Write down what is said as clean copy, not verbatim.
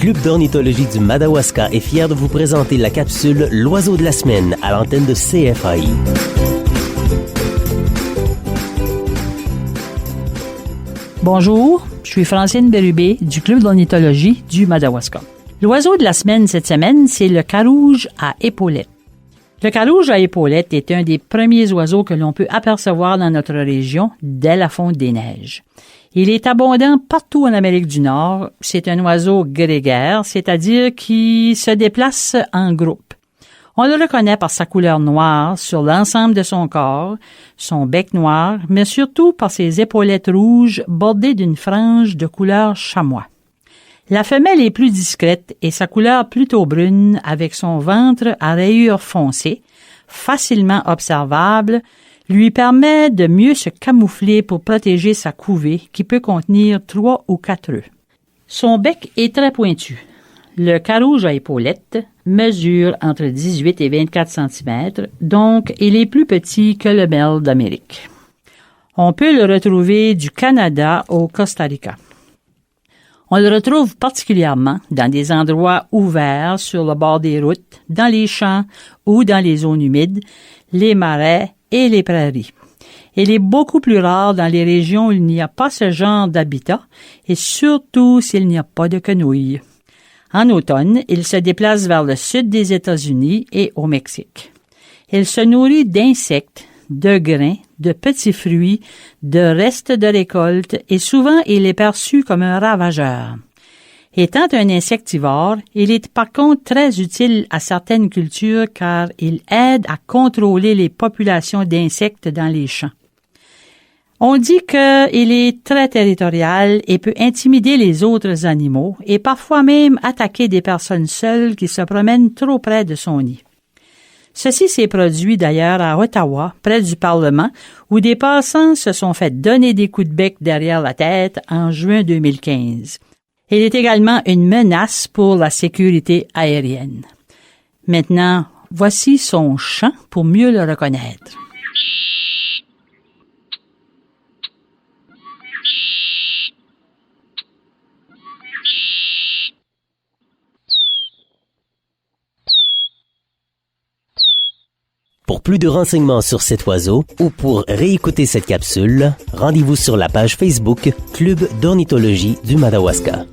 Club d'ornithologie du Madawaska est fier de vous présenter la capsule L'oiseau de la semaine à l'antenne de CFAI. Bonjour, je suis Francine Bérubé du Club d'ornithologie du Madawaska. L'oiseau de la semaine cette semaine, c'est le carouge à épaulettes. Le carouge à épaulettes est un des premiers oiseaux que l'on peut apercevoir dans notre région dès la fonte des neiges. Il est abondant partout en Amérique du Nord. C'est un oiseau grégaire, c'est-à-dire qui se déplace en groupe. On le reconnaît par sa couleur noire sur l'ensemble de son corps, son bec noir, mais surtout par ses épaulettes rouges bordées d'une frange de couleur chamois. La femelle est plus discrète et sa couleur plutôt brune avec son ventre à rayures foncées, facilement observable, lui permet de mieux se camoufler pour protéger sa couvée qui peut contenir 3 ou 4 œufs. Son bec est très pointu. Le carouge à épaulettes mesure entre 18 et 24 cm, donc il est plus petit que le merle d'Amérique. On peut le retrouver du Canada au Costa Rica. On le retrouve particulièrement dans des endroits ouverts sur le bord des routes, dans les champs ou dans les zones humides, les marais et les prairies. Il est beaucoup plus rare dans les régions où il n'y a pas ce genre d'habitat et surtout s'il n'y a pas de quenouilles. En automne, il se déplace vers le sud des États-Unis et au Mexique. Il se nourrit d'insectes, de grains, de petits fruits, de restes de récolte et souvent il est perçu comme un ravageur. Étant un insectivore, il est par contre très utile à certaines cultures car il aide à contrôler les populations d'insectes dans les champs. On dit qu'il est très territorial et peut intimider les autres animaux et parfois même attaquer des personnes seules qui se promènent trop près de son nid. Ceci s'est produit d'ailleurs à Ottawa, près du Parlement, où des passants se sont fait donner des coups de bec derrière la tête en juin 2015. Il est également une menace pour la sécurité aérienne. Maintenant, voici son chant pour mieux le reconnaître. Pour plus de renseignements sur cet oiseau ou pour réécouter cette capsule, rendez-vous sur la page Facebook Club d'ornithologie du Madawaska.